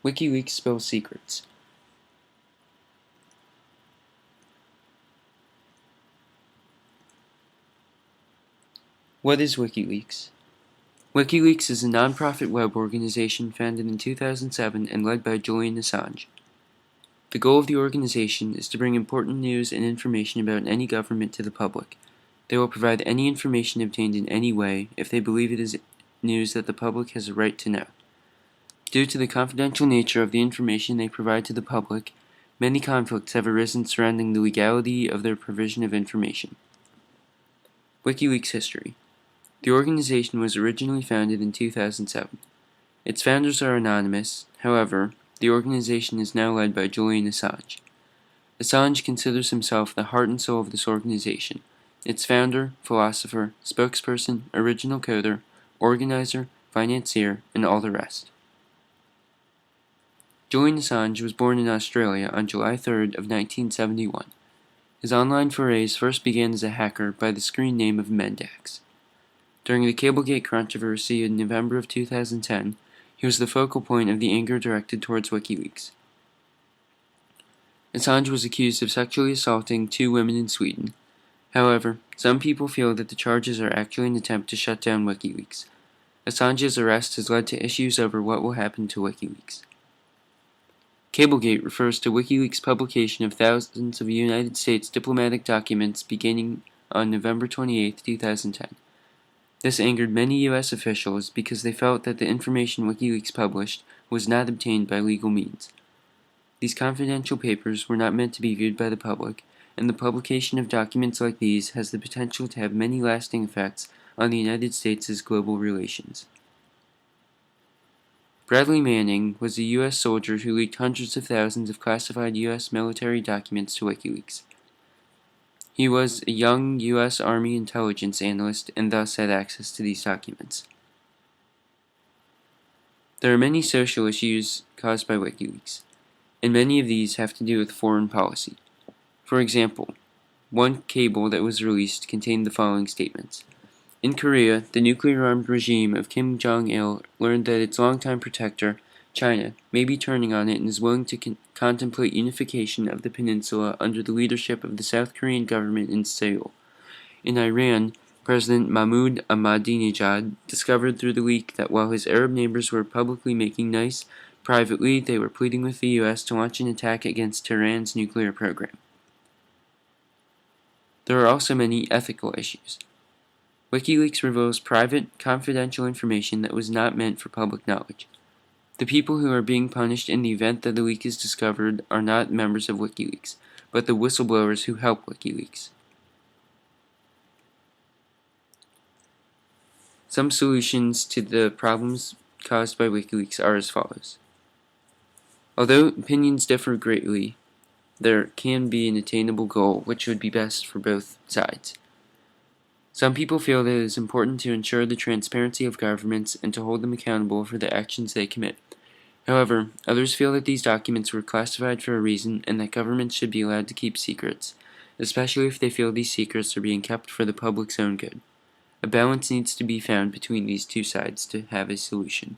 Wikileaks spills secrets. What is Wikileaks? Wikileaks is a non-profit web organization founded in 2007 and led by Julian Assange. The goal of the organization is to bring important news and information about any government to the public. They will provide any information obtained in any way if they believe it is news that the public has a right to know. Due to the confidential nature of the information they provide to the public, many conflicts have arisen surrounding the legality of their provision of information. Wikileaks history. The organization was originally founded in 2007. Its founders are anonymous. However, the organization is now led by Julian Assange. Assange considers himself the heart and soul of this organization, its founder, philosopher, spokesperson, original coder, organizer, financier, and all the rest. Julian Assange was born in Australia on July 3rd of 1971. His online forays first began as a hacker by the screen name of Mendax. During the Cablegate controversy in November of 2010, he was the focal point of the anger directed towards Wikileaks. Assange was accused of sexually assaulting 2 women in Sweden. However, some people feel that the charges are actually an attempt to shut down Wikileaks. Assange's arrest has led to issues over what will happen to Wikileaks. Cablegate refers to Wikileaks' publication of thousands of United States diplomatic documents beginning on November 28, 2010. This angered many U.S. officials because they felt that the information Wikileaks published was not obtained by legal means. These confidential papers were not meant to be viewed by the public, and the publication of documents like these has the potential to have many lasting effects on the United States' global relations. Bradley Manning was a U.S. soldier who leaked hundreds of thousands of classified U.S. military documents to Wikileaks. He was a young U.S. Army intelligence analyst and thus had access to these documents. There are many social issues caused by Wikileaks, and many of these have to do with foreign policy. For example, one cable that was released contained the following statements. In Korea, the nuclear-armed regime of Kim Jong-il learned that its longtime protector, China, may be turning on it and is willing to contemplate unification of the peninsula under the leadership of the South Korean government in Seoul. In Iran, President Mahmoud Ahmadinejad discovered through the leak that while his Arab neighbors were publicly making nice, privately they were pleading with the U.S. to launch an attack against Tehran's nuclear program. There are also many ethical issues. Wikileaks reveals private, confidential information that was not meant for public knowledge. The people who are being punished in the event that the leak is discovered are not members of Wikileaks, but the whistleblowers who help Wikileaks. Some solutions to the problems caused by Wikileaks are as follows. Although opinions differ greatly, there can be an attainable goal which would be best for both sides. Some people feel that it is important to ensure the transparency of governments and to hold them accountable for the actions they commit. However, others feel that these documents were classified for a reason and that governments should be allowed to keep secrets, especially if they feel these secrets are being kept for the public's own good. A balance needs to be found between these two sides to have a solution.